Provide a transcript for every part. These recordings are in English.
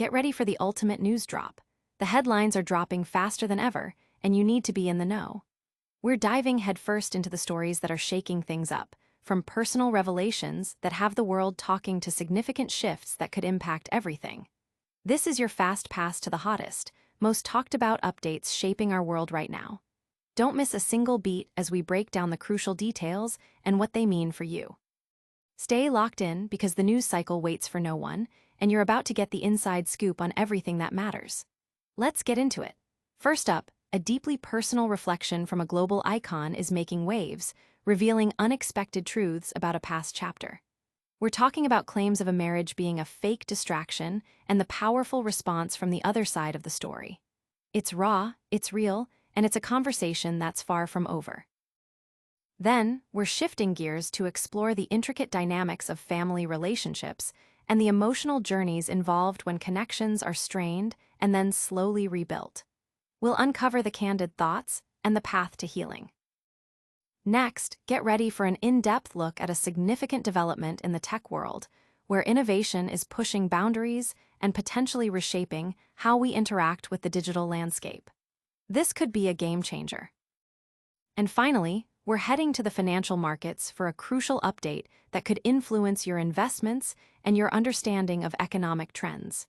get ready for the ultimate news drop. The headlines are dropping faster than ever, and you need to be in the know. We're diving headfirst into the stories that are shaking things up, from personal revelations that have the world talking to significant shifts that could impact everything. This is your fast pass to the hottest, most talked about updates shaping our world right now. Don't miss a single beat as we break down the crucial details and what they mean for you. Stay locked in because the news cycle waits for no one, and you're about to get the inside scoop on everything that matters. Let's get into it. First up, a deeply personal reflection from a global icon is making waves, revealing unexpected truths about a past chapter. We're talking about claims of a marriage being a fake distraction and the powerful response from the other side of the story. It's raw, it's real, and it's a conversation that's far from over. Then, we're shifting gears to explore the intricate dynamics of family relationships and the emotional journeys involved when connections are strained and then slowly rebuilt. We'll uncover the candid thoughts and the path to healing. Next, get ready for an in-depth look at a significant development in the tech world, where innovation is pushing boundaries and potentially reshaping how we interact with the digital landscape. This could be a game changer. And finally, we're heading to the financial markets for a crucial update that could influence your investments and your understanding of economic trends.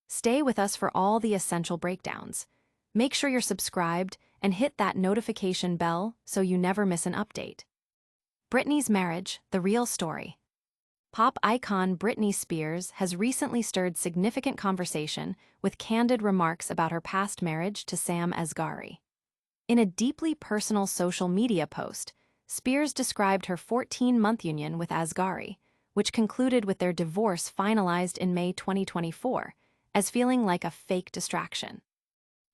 Stay with us for all the essential breakdowns. Make sure you're subscribed and hit that notification bell so you never miss an update. Britney's marriage, the real story. Pop icon Britney Spears has recently stirred significant conversation with candid remarks about her past marriage to Sam Asghari. In a deeply personal social media post, Spears described her 14-month union with Asghari, which concluded with their divorce finalized in May 2024, as feeling like a fake distraction.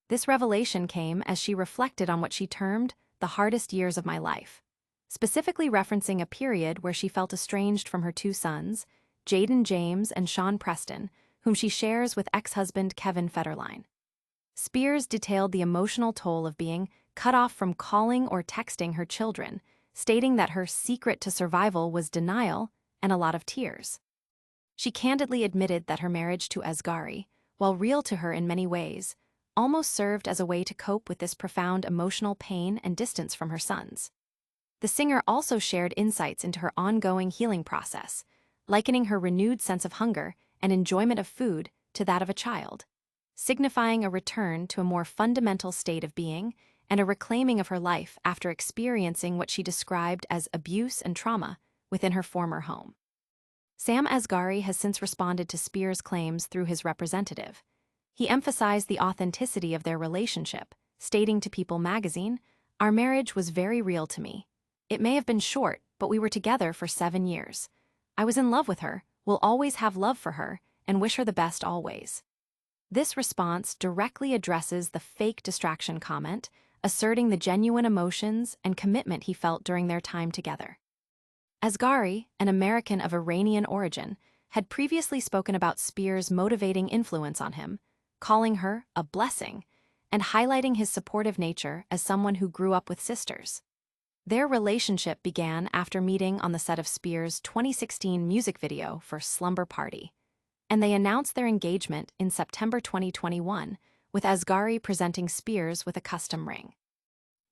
This revelation came as she reflected on what she termed the hardest years of my life, specifically referencing a period where she felt estranged from her two sons, Jaden James and Sean Preston, whom she shares with ex-husband Kevin Federline. Spears detailed the emotional toll of being cut off from calling or texting her children, stating that her secret to survival was denial and a lot of tears. She candidly admitted that her marriage to Asghari, while real to her in many ways, almost served as a way to cope with this profound emotional pain and distance from her sons. The singer also shared insights into her ongoing healing process, likening her renewed sense of hunger and enjoyment of food to that of a child, signifying a return to a more fundamental state of being and a reclaiming of her life after experiencing what she described as abuse and trauma within her former home. Sam Asghari has since responded to Spears' claims through his representative. He emphasized the authenticity of their relationship, stating to People magazine, "Our marriage was very real to me. It may have been short, but we were together for 7 years. I was in love with her, will always have love for her, and wish her the best always." This response directly addresses the fake distraction comment, asserting the genuine emotions and commitment he felt during their time together. Asghari, an American of Iranian origin, had previously spoken about Spears' motivating influence on him, calling her a blessing, and highlighting his supportive nature as someone who grew up with sisters. Their relationship began after meeting on the set of Spears' 2016 music video for Slumber Party, and they announced their engagement in September 2021, with Asghari presenting Spears with a custom ring.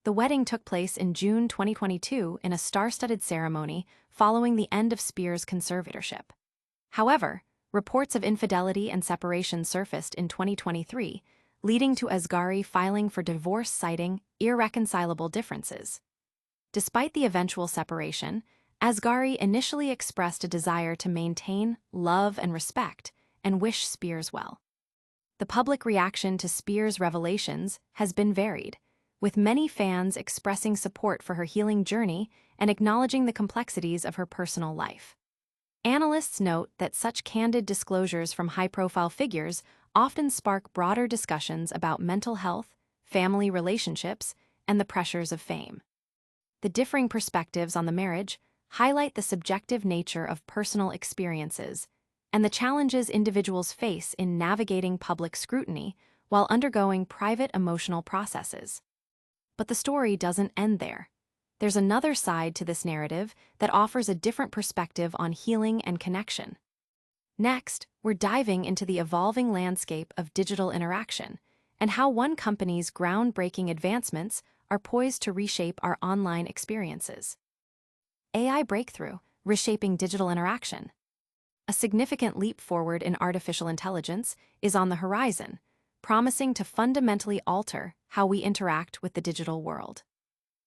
The wedding took place in June 2022 in a star-studded ceremony following the end of Spears' conservatorship. However, reports of infidelity and separation surfaced in 2023, leading to Asghari filing for divorce citing irreconcilable differences. Despite the eventual separation, Asghari initially expressed a desire to maintain love and respect and wish Spears well. The public reaction to Spears' revelations has been varied, with many fans expressing support for her healing journey and acknowledging the complexities of her personal life. Analysts note that such candid disclosures from high-profile figures often spark broader discussions about mental health, family relationships, and the pressures of fame. The differing perspectives on the marriage highlight the subjective nature of personal experiences and the challenges individuals face in navigating public scrutiny while undergoing private emotional processes. But the story doesn't end there. There's another side to this narrative that offers a different perspective on healing and connection. Next, we're diving into the evolving landscape of digital interaction and how one company's groundbreaking advancements are poised to reshape our online experiences. AI breakthrough, reshaping digital interaction. A significant leap forward in artificial intelligence is on the horizon, promising to fundamentally alter how we interact with the digital world.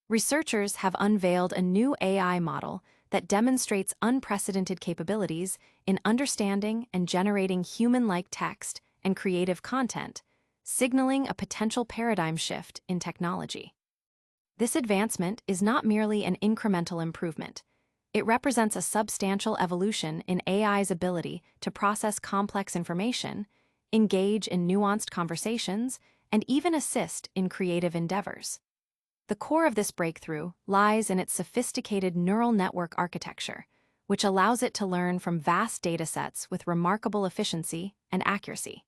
Researchers have unveiled a new AI model that demonstrates unprecedented capabilities in understanding and generating human-like text and creative content, signaling a potential paradigm shift in technology. This advancement is not merely an incremental improvement. It represents a substantial evolution in AI's ability to process complex information, engage in nuanced conversations, and even assist in creative endeavors. The core of this breakthrough lies in its sophisticated neural network architecture, which allows it to learn from vast datasets with remarkable efficiency and accuracy.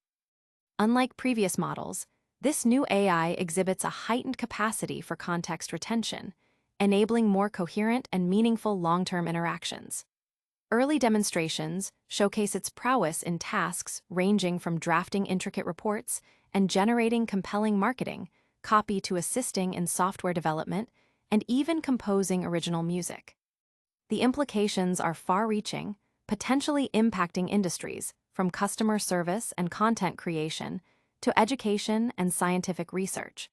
Unlike previous models, this new AI exhibits a heightened capacity for context retention, enabling more coherent and meaningful long-term interactions. Early demonstrations showcase its prowess in tasks ranging from drafting intricate reports and generating compelling marketing, copy to assisting in software development, and even composing original music. The implications are far-reaching, potentially impacting industries from customer service and content creation to education and scientific research.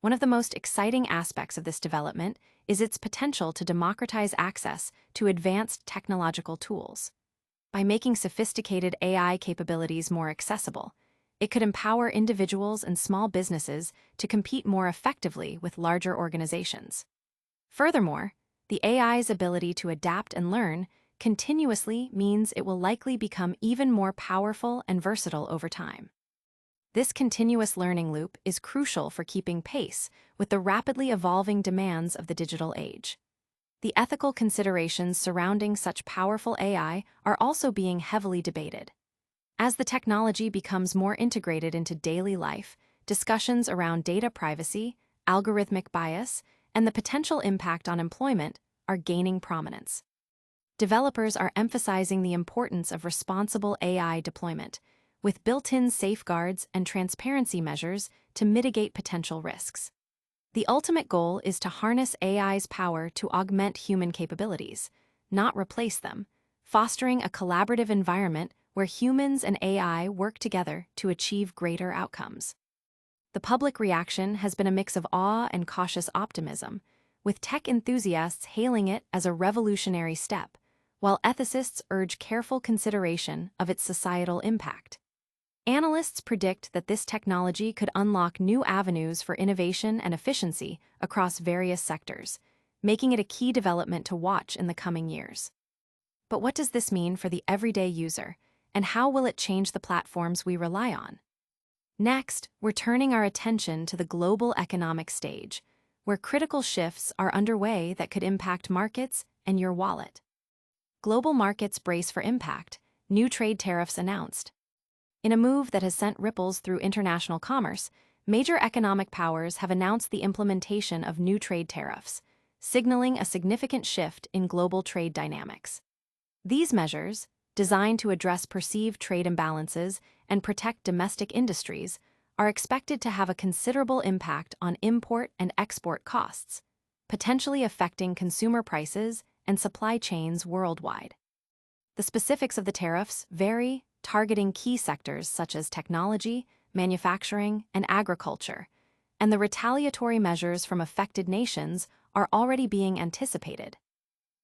One of the most exciting aspects of this development is its potential to democratize access to advanced technological tools. By making sophisticated AI capabilities more accessible, it could empower individuals and small businesses to compete more effectively with larger organizations. Furthermore, the AI's ability to adapt and learn continuously means it will likely become even more powerful and versatile over time. This continuous learning loop is crucial for keeping pace with the rapidly evolving demands of the digital age. The ethical considerations surrounding such powerful AI are also being heavily debated. As the technology becomes more integrated into daily life, discussions around data privacy, algorithmic bias, and the potential impact on employment are gaining prominence. Developers are emphasizing the importance of responsible AI deployment, with built-in safeguards and transparency measures to mitigate potential risks. The ultimate goal is to harness AI's power to augment human capabilities, not replace them, fostering a collaborative environment where humans and AI work together to achieve greater outcomes. The public reaction has been a mix of awe and cautious optimism, with tech enthusiasts hailing it as a revolutionary step, while ethicists urge careful consideration of its societal impact. Analysts predict that this technology could unlock new avenues for innovation and efficiency across various sectors, making it a key development to watch in the coming years. But what does this mean for the everyday user, and how will it change the platforms we rely on? Next, we're turning our attention to the global economic stage, where critical shifts are underway that could impact markets and your wallet. Global markets brace for impact, new trade tariffs announced. In a move that has sent ripples through international commerce, major economic powers have announced the implementation of new trade tariffs, signaling a significant shift in global trade dynamics. These measures, designed to address perceived trade imbalances and protect domestic industries, are expected to have a considerable impact on import and export costs, potentially affecting consumer prices and supply chains worldwide. The specifics of the tariffs vary, targeting key sectors such as technology, manufacturing, and agriculture, and the retaliatory measures from affected nations are already being anticipated.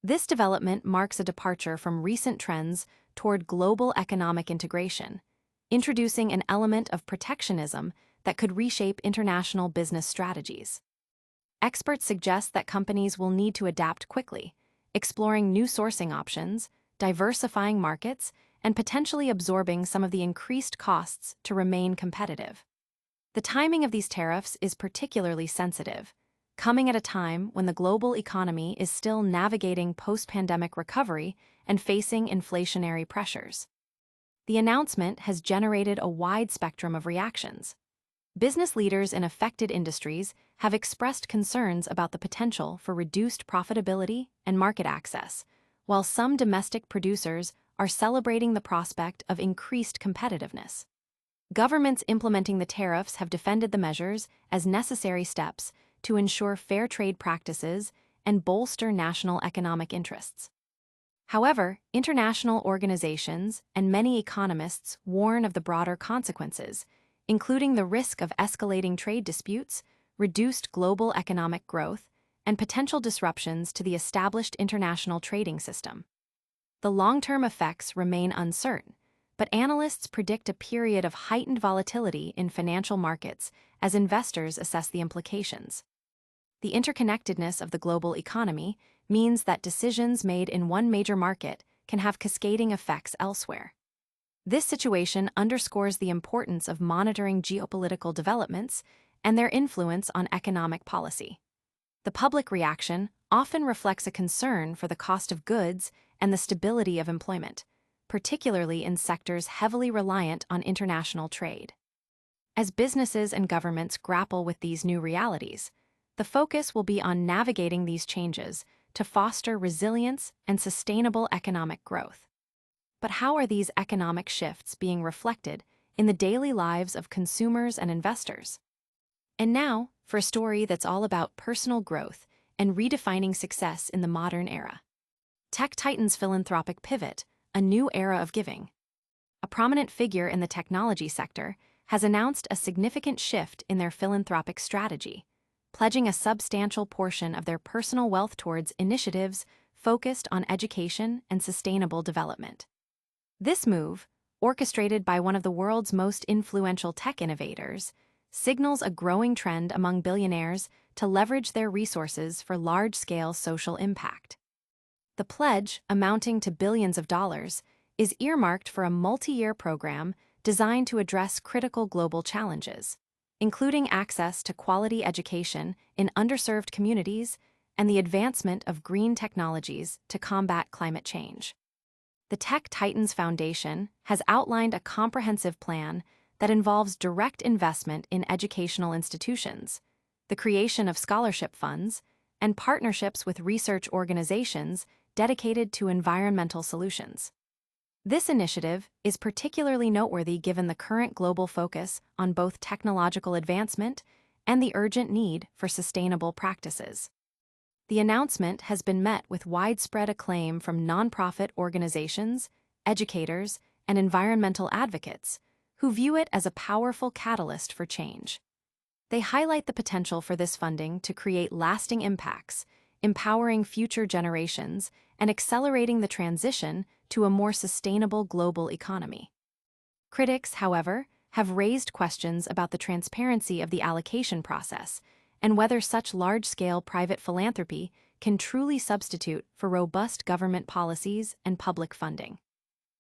This development marks a departure from recent trends toward global economic integration, introducing an element of protectionism that could reshape international business strategies. Experts suggest that companies will need to adapt quickly, exploring new sourcing options, diversifying markets, and potentially absorbing some of the increased costs to remain competitive. The timing of these tariffs is particularly sensitive, coming at a time when the global economy is still navigating post-pandemic recovery and facing inflationary pressures. The announcement has generated a wide spectrum of reactions. Business leaders in affected industries have expressed concerns about the potential for reduced profitability and market access, while some domestic producers are celebrating the prospect of increased competitiveness. Governments implementing the tariffs have defended the measures as necessary steps to ensure fair trade practices and bolster national economic interests. However, international organizations and many economists warn of the broader consequences, including the risk of escalating trade disputes, reduced global economic growth, and potential disruptions to the established international trading system. The long-term effects remain uncertain, but analysts predict a period of heightened volatility in financial markets as investors assess the implications. The interconnectedness of the global economy means that decisions made in one major market can have cascading effects elsewhere. This situation underscores the importance of monitoring geopolitical developments and their influence on economic policy. The public reaction often reflects a concern for the cost of goods and the stability of employment, particularly in sectors heavily reliant on international trade. As businesses and governments grapple with these new realities, the focus will be on navigating these changes to foster resilience and sustainable economic growth. But how are these economic shifts being reflected in the daily lives of consumers and investors? And now, for a story that's all about personal growth and redefining success in the modern era. Tech Titans' philanthropic pivot, a new era of giving. A prominent figure in the technology sector has announced a significant shift in their philanthropic strategy, pledging a substantial portion of their personal wealth towards initiatives focused on education and sustainable development. This move, orchestrated by one of the world's most influential tech innovators, signals a growing trend among billionaires to leverage their resources for large-scale social impact. The pledge, amounting to billions of dollars, is earmarked for a multi-year program designed to address critical global challenges, including access to quality education in underserved communities and the advancement of green technologies to combat climate change. The Tech Titans Foundation has outlined a comprehensive plan that involves direct investment in educational institutions, the creation of scholarship funds, and partnerships with research organizations dedicated to environmental solutions. This initiative is particularly noteworthy given the current global focus on both technological advancement and the urgent need for sustainable practices. The announcement has been met with widespread acclaim from nonprofit organizations, educators, and environmental advocates, who view it as a powerful catalyst for change. They highlight the potential for this funding to create lasting impacts, empowering future generations and accelerating the transition to a more sustainable global economy. Critics, however, have raised questions about the transparency of the allocation process and whether such large-scale private philanthropy can truly substitute for robust government policies and public funding.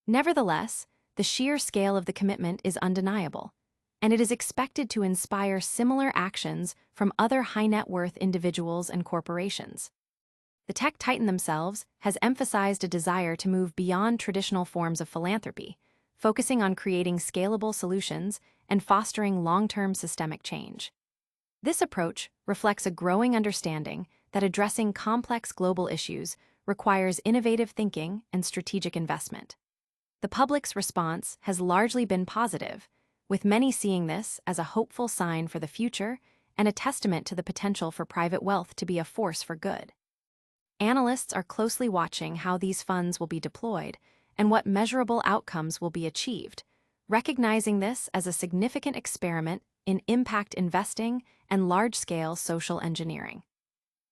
Nevertheless, the sheer scale of the commitment is undeniable, and it is expected to inspire similar actions from other high-net-worth individuals and corporations. The tech titan themselves has emphasized a desire to move beyond traditional forms of philanthropy, focusing on creating scalable solutions and fostering long-term systemic change. This approach reflects a growing understanding that addressing complex global issues requires innovative thinking and strategic investment. The public's response has largely been positive, with many seeing this as a hopeful sign for the future and a testament to the potential for private wealth to be a force for good. Analysts are closely watching how these funds will be deployed and what measurable outcomes will be achieved, recognizing this as a significant experiment in impact investing and large-scale social engineering.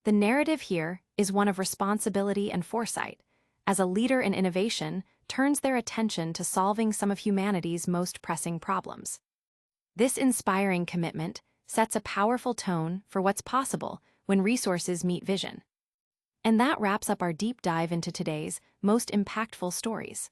The narrative here is one of responsibility and foresight, as a leader in innovation turns their attention to solving some of humanity's most pressing problems. This inspiring commitment sets a powerful tone for what's possible when resources meet vision. And that wraps up our deep dive into today's most impactful stories.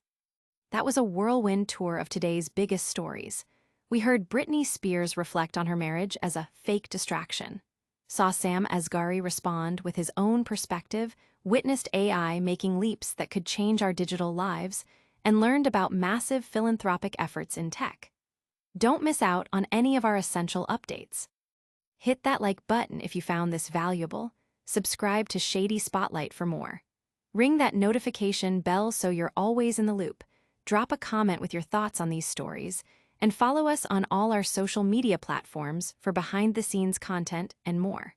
That was a whirlwind tour of today's biggest stories. We heard Britney Spears reflect on her marriage as a fake distraction, saw Sam Asghari respond with his own perspective, witnessed AI making leaps that could change our digital lives, and learned about massive philanthropic efforts in tech. Don't miss out on any of our essential updates. Hit that like button if you found this valuable. Subscribe to Shady Spotlight for more. Ring that notification bell so you're always in the loop. Drop a comment with your thoughts on these stories, and follow us on all our social media platforms for behind-the-scenes content and more.